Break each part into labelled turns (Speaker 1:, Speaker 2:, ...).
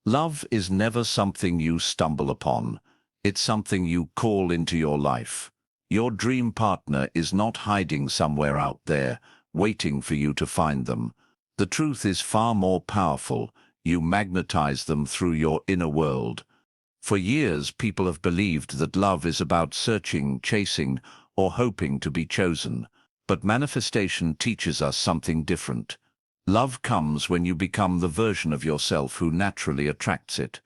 Speaker 1: Love is never something you stumble upon. It's something you call into your life. Your dream partner is not hiding somewhere out there, waiting for you to find them. The truth is far more powerful. You magnetize them through your inner world. For years, people have believed that love is about searching, chasing, or hoping to be chosen. But manifestation teaches us something different. Love comes when you become the version of yourself who naturally attracts it.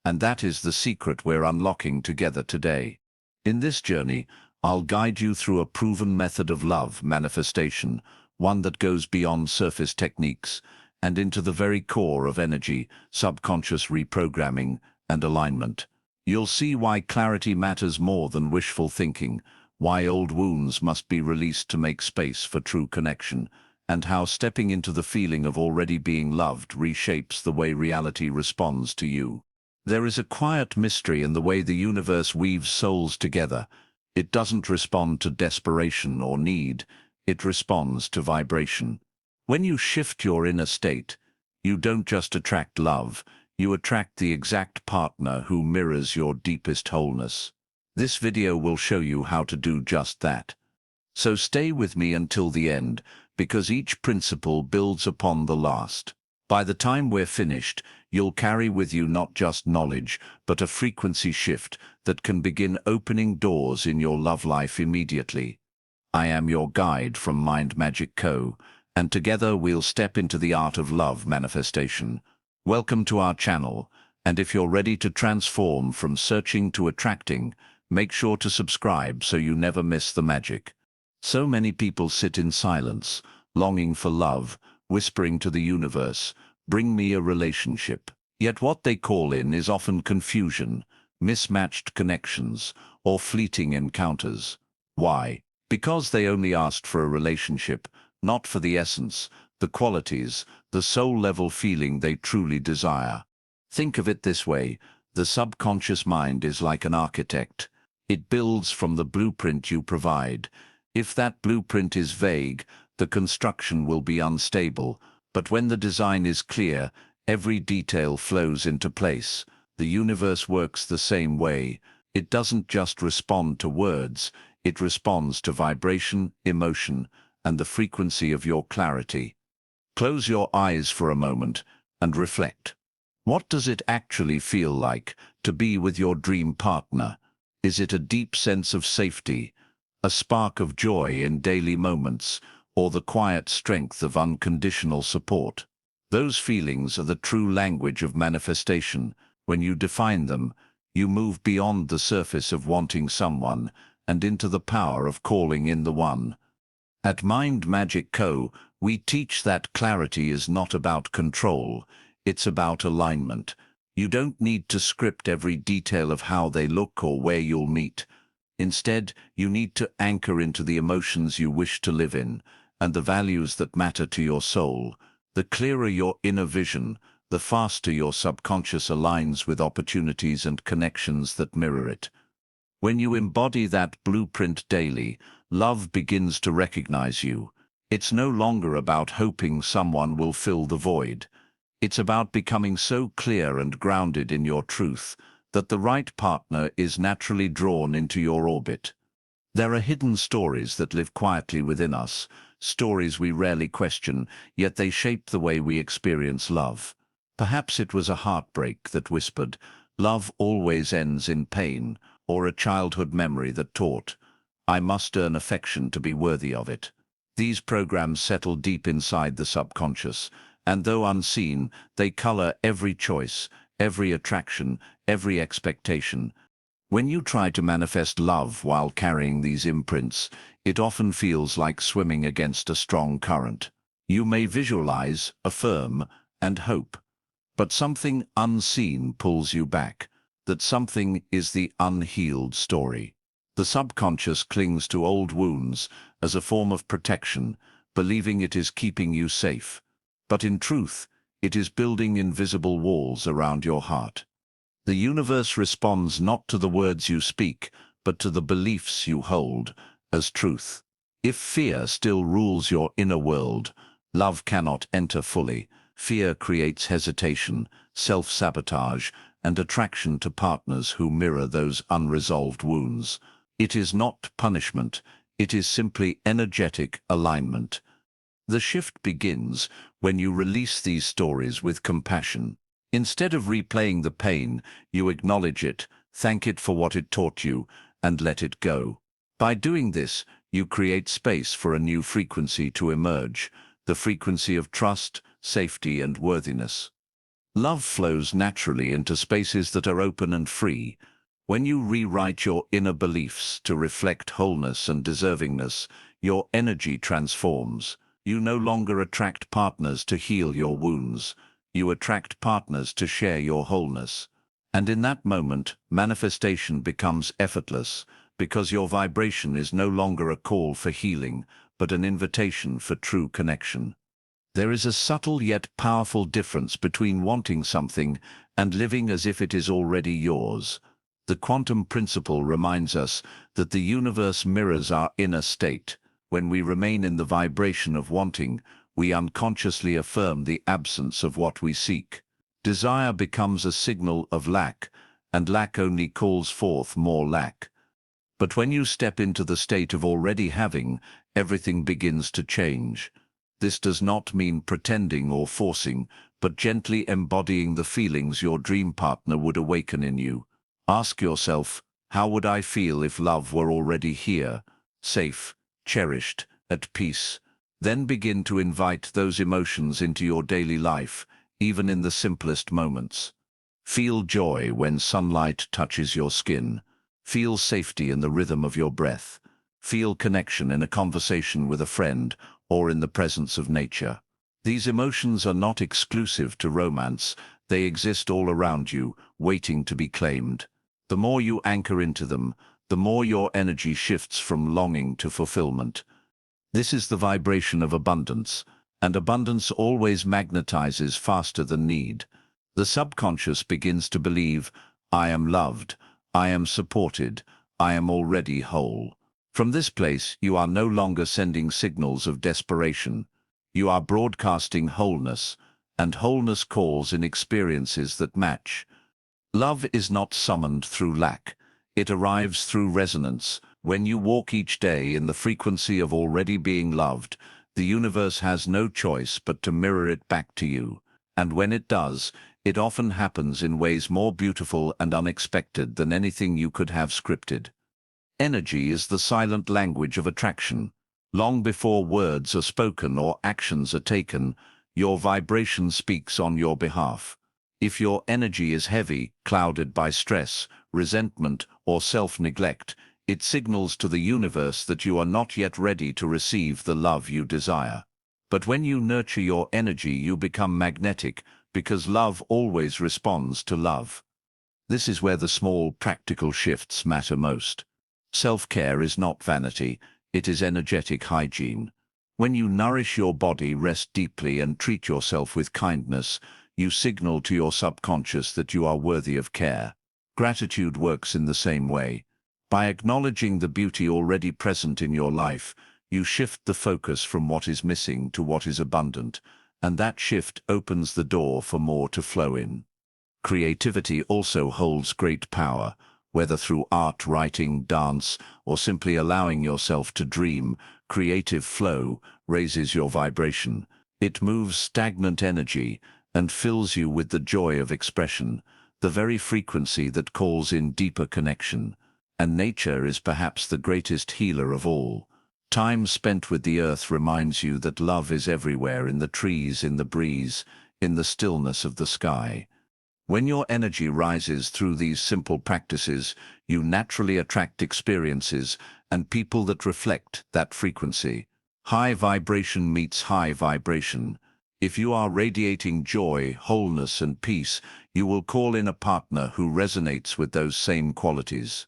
Speaker 1: And that is the secret we're unlocking together today. In this journey, I'll guide you through a proven method of love manifestation, one that goes beyond surface techniques and into the very core of energy, subconscious reprogramming, and alignment. You'll see why clarity matters more than wishful thinking, why old wounds must be released to make space for true connection, and how stepping into the feeling of already being loved reshapes the way reality responds to you. There is a quiet mystery in the way the universe weaves souls together. It doesn't respond to desperation or need, it responds to vibration. When you shift your inner state, you don't just attract love, you attract the exact partner who mirrors your deepest wholeness. This video will show you how to do just that. So stay with me until the end, because each principle builds upon the last. By the time we're finished, you'll carry with you not just knowledge, but a frequency shift that can begin opening doors in your love life immediately. I am your guide from Mind Magic Co., and together we'll step into the art of love manifestation. Welcome to our channel, and if you're ready to transform from searching to attracting, make sure to subscribe so you never miss the magic. So many people sit in silence, longing for love, whispering to the universe, "Bring me a relationship." Yet what they call in is often confusion, mismatched connections, or fleeting encounters. Why? Because they only asked for a relationship, not for the essence, the qualities, the soul-level feeling they truly desire. Think of it this way: the subconscious mind is like an architect. It builds from the blueprint you provide. If that blueprint is vague, the construction will be unstable, but when the design is clear, every detail flows into place. The universe works the same way. It doesn't just respond to words, it responds to vibration, emotion, and the frequency of your clarity. Close your eyes for a moment and reflect. What does it actually feel like to be with your dream partner? Is it a deep sense of safety, a spark of joy in daily moments, or the quiet strength of unconditional support? Those feelings are the true language of manifestation. When you define them, you move beyond the surface of wanting someone and into the power of calling in the one. At Mind Magic Co., we teach that clarity is not about control, it's about alignment. You don't need to script every detail of how they look or where you'll meet. Instead, you need to anchor into the emotions you wish to live in, and the values that matter to your soul. The clearer your inner vision, the faster your subconscious aligns with opportunities and connections that mirror it. When you embody that blueprint daily, love begins to recognize you. It's no longer about hoping someone will fill the void. It's about becoming so clear and grounded in your truth that the right partner is naturally drawn into your orbit. There are hidden stories that live quietly within us, stories we rarely question, yet they shape the way we experience love. Perhaps it was a heartbreak that whispered, "Love always ends in pain," or a childhood memory that taught, "I must earn affection to be worthy of it." These programs settle deep inside the subconscious, and though unseen, they color every choice, every attraction, every expectation. When you try to manifest love while carrying these imprints, it often feels like swimming against a strong current. You may visualize, affirm, and hope, but something unseen pulls you back. That something is the unhealed story. The subconscious clings to old wounds as a form of protection, believing it is keeping you safe. But in truth, it is building invisible walls around your heart. The universe responds not to the words you speak, but to the beliefs you hold as truth. If fear still rules your inner world, love cannot enter fully. Fear creates hesitation, self-sabotage, and attraction to partners who mirror those unresolved wounds. It is not punishment, it is simply energetic alignment. The shift begins when you release these stories with compassion. Instead of replaying the pain, you acknowledge it, thank it for what it taught you, and let it go. By doing this, you create space for a new frequency to emerge, the frequency of trust, safety, and worthiness. Love flows naturally into spaces that are open and free. When you rewrite your inner beliefs to reflect wholeness and deservingness, your energy transforms. You no longer attract partners to heal your wounds. You attract partners to share your wholeness. And in that moment, manifestation becomes effortless, because your vibration is no longer a call for healing, but an invitation for true connection. There is a subtle yet powerful difference between wanting something and living as if it is already yours. The quantum principle reminds us that the universe mirrors our inner state. When we remain in the vibration of wanting, we unconsciously affirm the absence of what we seek. Desire becomes a signal of lack, and lack only calls forth more lack. But when you step into the state of already having, everything begins to change. This does not mean pretending or forcing, but gently embodying the feelings your dream partner would awaken in you. Ask yourself, how would I feel if love were already here, safe, cherished, at peace? Then begin to invite those emotions into your daily life, even in the simplest moments. Feel joy when sunlight touches your skin. Feel safety in the rhythm of your breath. Feel connection in a conversation with a friend or in the presence of nature. These emotions are not exclusive to romance. They exist all around you, waiting to be claimed. The more you anchor into them, the more your energy shifts from longing to fulfillment. This is the vibration of abundance, and abundance always magnetizes faster than need. The subconscious begins to believe, I am loved, I am supported, I am already whole. From this place, you are no longer sending signals of desperation. You are broadcasting wholeness, and wholeness calls in experiences that match. Love is not summoned through lack. It arrives through resonance. When you walk each day in the frequency of already being loved, the universe has no choice but to mirror it back to you. And when it does, it often happens in ways more beautiful and unexpected than anything you could have scripted. Energy is the silent language of attraction. Long before words are spoken or actions are taken, your vibration speaks on your behalf. If your energy is heavy, clouded by stress, resentment, or self-neglect, it signals to the universe that you are not yet ready to receive the love you desire. But when you nurture your energy, you become magnetic, because love always responds to love. This is where the small, practical shifts matter most. Self-care is not vanity, it is energetic hygiene. When you nourish your body, rest deeply, and treat yourself with kindness, you signal to your subconscious that you are worthy of care. Gratitude works in the same way. By acknowledging the beauty already present in your life, you shift the focus from what is missing to what is abundant, and that shift opens the door for more to flow in. Creativity also holds great power. Whether through art, writing, dance, or simply allowing yourself to dream, creative flow raises your vibration. It moves stagnant energy and fills you with the joy of expression, the very frequency that calls in deeper connection. And nature is perhaps the greatest healer of all. Time spent with the earth reminds you that love is everywhere, in the trees, in the breeze, in the stillness of the sky. When your energy rises through these simple practices, you naturally attract experiences and people that reflect that frequency. High vibration meets high vibration. If you are radiating joy, wholeness, and peace, you will call in a partner who resonates with those same qualities.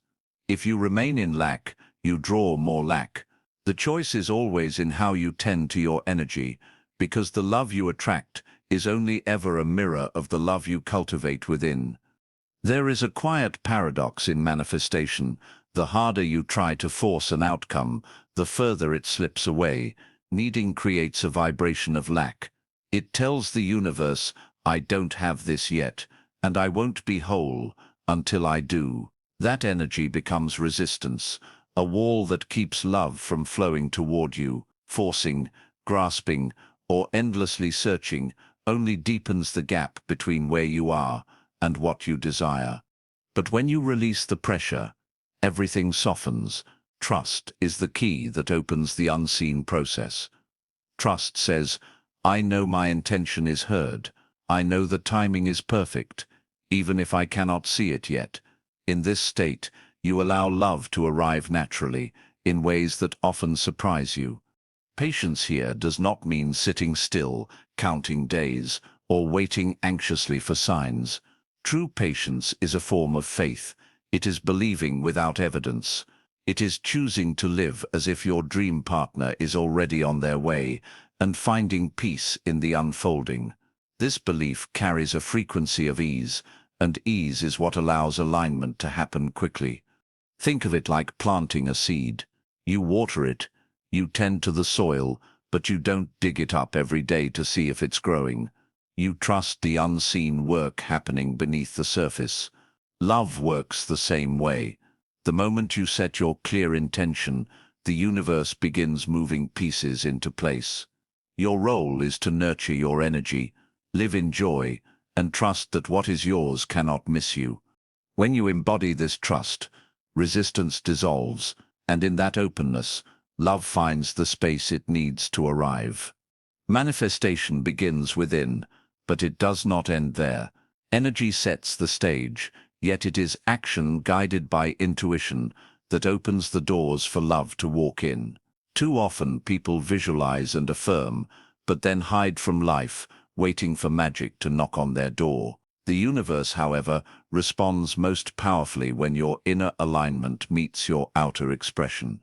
Speaker 1: If you remain in lack, you draw more lack. The choice is always in how you tend to your energy, because the love you attract is only ever a mirror of the love you cultivate within. There is a quiet paradox in manifestation. The harder you try to force an outcome, the further it slips away. Needing creates a vibration of lack. It tells the universe, I don't have this yet, and I won't be whole until I do. That energy becomes resistance, a wall that keeps love from flowing toward you. Forcing, grasping, or endlessly searching only deepens the gap between where you are and what you desire. But when you release the pressure, everything softens. Trust is the key that opens the unseen process. Trust says, I know my intention is heard. I know the timing is perfect, even if I cannot see it yet. In this state, you allow love to arrive naturally, in ways that often surprise you. Patience here does not mean sitting still, counting days, or waiting anxiously for signs. True patience is a form of faith. It is believing without evidence. It is choosing to live as if your dream partner is already on their way, and finding peace in the unfolding. This belief carries a frequency of ease, and ease is what allows alignment to happen quickly. Think of it like planting a seed. You water it, you tend to the soil, but you don't dig it up every day to see if it's growing. You trust the unseen work happening beneath the surface. Love works the same way. The moment you set your clear intention, the universe begins moving pieces into place. Your role is to nurture your energy, live in joy, and trust that what is yours cannot miss you. When you embody this trust, resistance dissolves, and in that openness, love finds the space it needs to arrive. Manifestation begins within, but it does not end there. Energy sets the stage, yet it is action guided by intuition that opens the doors for love to walk in. Too often people visualize and affirm, but then hide from life, waiting for magic to knock on their door. The universe, however, responds most powerfully when your inner alignment meets your outer expression.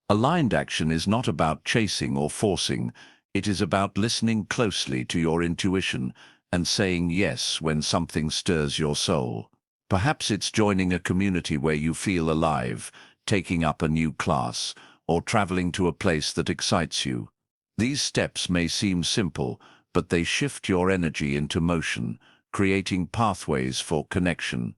Speaker 1: Aligned action is not about chasing or forcing. It is about listening closely to your intuition and saying yes when something stirs your soul. Perhaps it's joining a community where you feel alive, taking up a new class, or traveling to a place that excites you. These steps may seem simple, but they shift your energy into motion, creating pathways for connection.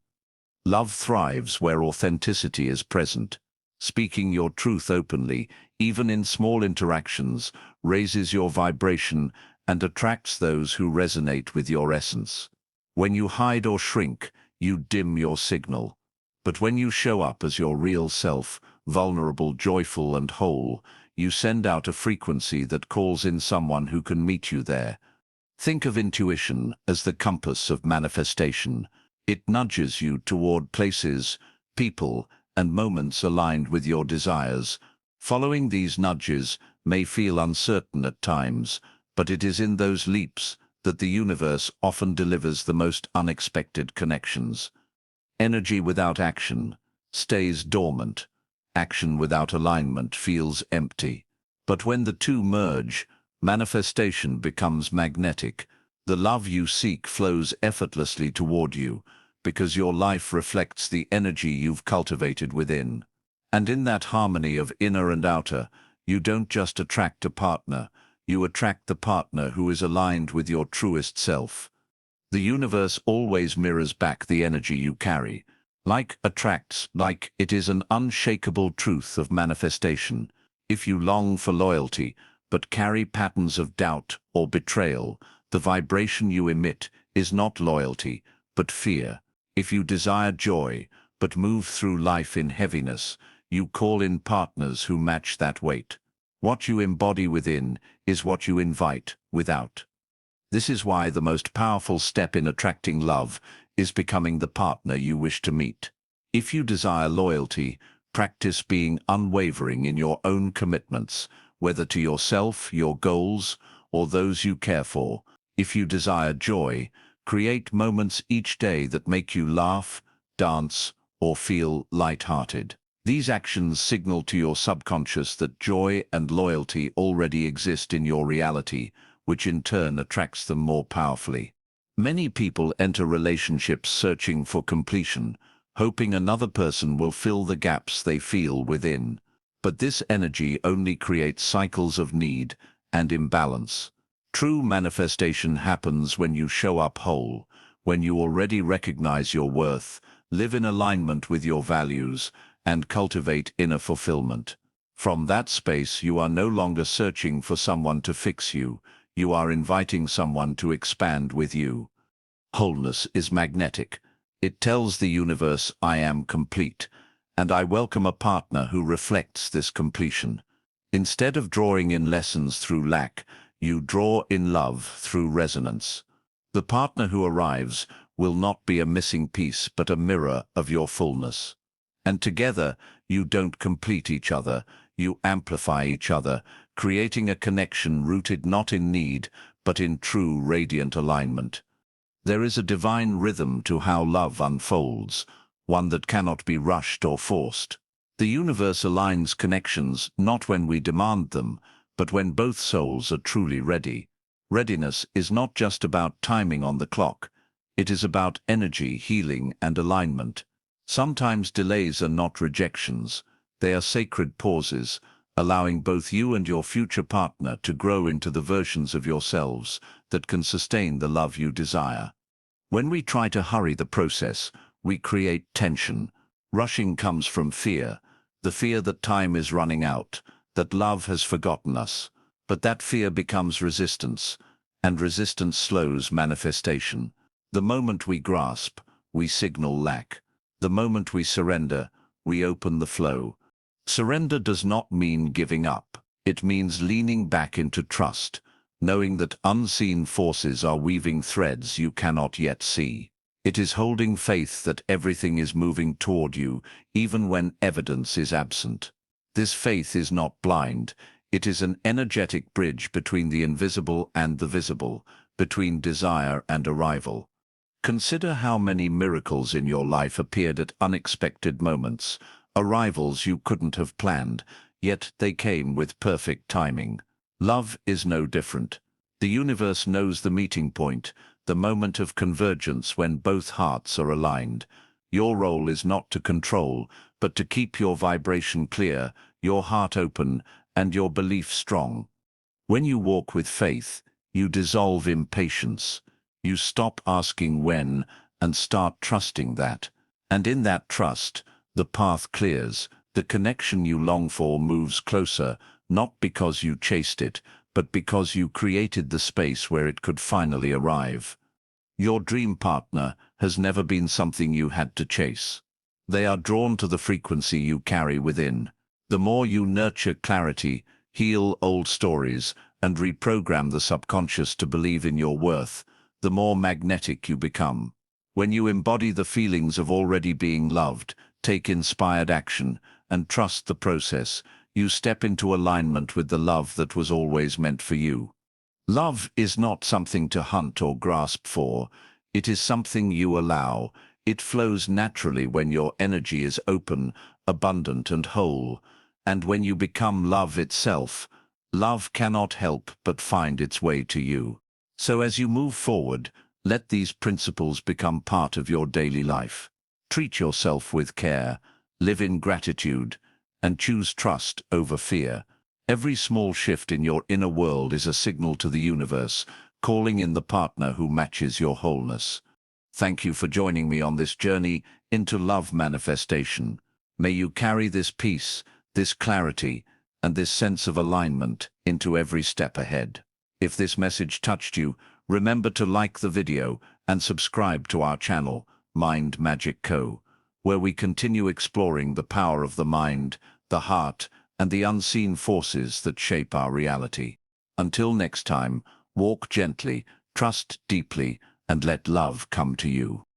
Speaker 1: Love thrives where authenticity is present. Speaking your truth openly, even in small interactions, raises your vibration and attracts those who resonate with your essence. When you hide or shrink, you dim your signal. But when you show up as your real self, vulnerable, joyful, and whole, you send out a frequency that calls in someone who can meet you there. Think of intuition as the compass of manifestation. It nudges you toward places, people, and moments aligned with your desires. Following these nudges may feel uncertain at times, but it is in those leaps that the universe often delivers the most unexpected connections. Energy without action stays dormant. Action without alignment feels empty. But when the two merge, manifestation becomes magnetic. The love you seek flows effortlessly toward you, because your life reflects the energy you've cultivated within. And in that harmony of inner and outer, you don't just attract a partner, you attract the partner who is aligned with your truest self. The universe always mirrors back the energy you carry. Like attracts, like it is an unshakable truth of manifestation. If you long for loyalty, but carry patterns of doubt or betrayal, the vibration you emit is not loyalty, but fear. If you desire joy, but move through life in heaviness, you call in partners who match that weight. What you embody within is what you invite without. This is why the most powerful step in attracting love is becoming the partner you wish to meet. If you desire loyalty, practice being unwavering in your own commitments, whether to yourself, your goals, or those you care for. If you desire joy, create moments each day that make you laugh, dance, or feel light-hearted. These actions signal to your subconscious that joy and loyalty already exist in your reality, which in turn attracts them more powerfully. Many people enter relationships searching for completion, hoping another person will fill the gaps they feel within. But this energy only creates cycles of need and imbalance. True manifestation happens when you show up whole, when you already recognize your worth, live in alignment with your values, and cultivate inner fulfillment. From that space, you are no longer searching for someone to fix you. You are inviting someone to expand with you. Wholeness is magnetic. It tells the universe, I am complete, and I welcome a partner who reflects this completion. Instead of drawing in lessons through lack, you draw in love through resonance. The partner who arrives will not be a missing piece but a mirror of your fullness. And together, you don't complete each other, you amplify each other, creating a connection rooted not in need, but in true radiant alignment. There is a divine rhythm to how love unfolds, one that cannot be rushed or forced. The universe aligns connections not when we demand them, but when both souls are truly ready. Readiness is not just about timing on the clock. It is about energy, healing, and alignment. Sometimes delays are not rejections. They are sacred pauses, allowing both you and your future partner to grow into the versions of yourselves that can sustain the love you desire. When we try to hurry the process, we create tension. Rushing comes from fear, the fear that time is running out, that love has forgotten us. But that fear becomes resistance, and resistance slows manifestation. The moment we grasp, we signal lack. The moment we surrender, we open the flow. Surrender does not mean giving up. It means leaning back into trust, knowing that unseen forces are weaving threads you cannot yet see. It is holding faith that everything is moving toward you, even when evidence is absent. This faith is not blind. It is an energetic bridge between the invisible and the visible, between desire and arrival. Consider how many miracles in your life appeared at unexpected moments, arrivals you couldn't have planned, yet they came with perfect timing. Love is no different. The universe knows the meeting point, the moment of convergence when both hearts are aligned. Your role is not to control, but to keep your vibration clear, your heart open, and your belief strong. When you walk with faith, you dissolve impatience. You stop asking when and start trusting that. And in that trust, the path clears, the connection you long for moves closer, not because you chased it, but because you created the space where it could finally arrive. Your dream partner has never been something you had to chase. They are drawn to the frequency you carry within. The more you nurture clarity, heal old stories, and reprogram the subconscious to believe in your worth, the more magnetic you become. When you embody the feelings of already being loved, take inspired action, and trust the process, you step into alignment with the love that was always meant for you. Love is not something to hunt or grasp for. It is something you allow. It flows naturally when your energy is open, abundant, and whole. And when you become love itself, love cannot help but find its way to you. So as you move forward, let these principles become part of your daily life. Treat yourself with care, live in gratitude, and choose trust over fear. Every small shift in your inner world is a signal to the universe, calling in the partner who matches your wholeness. Thank you for joining me on this journey into love manifestation. May you carry this peace, this clarity, and this sense of alignment into every step ahead. If this message touched you, remember to like the video and subscribe to our channel, Mind Magic Co., where we continue exploring the power of the mind, the heart, and the unseen forces that shape our reality. Until next time, walk gently, trust deeply, and let love come to you.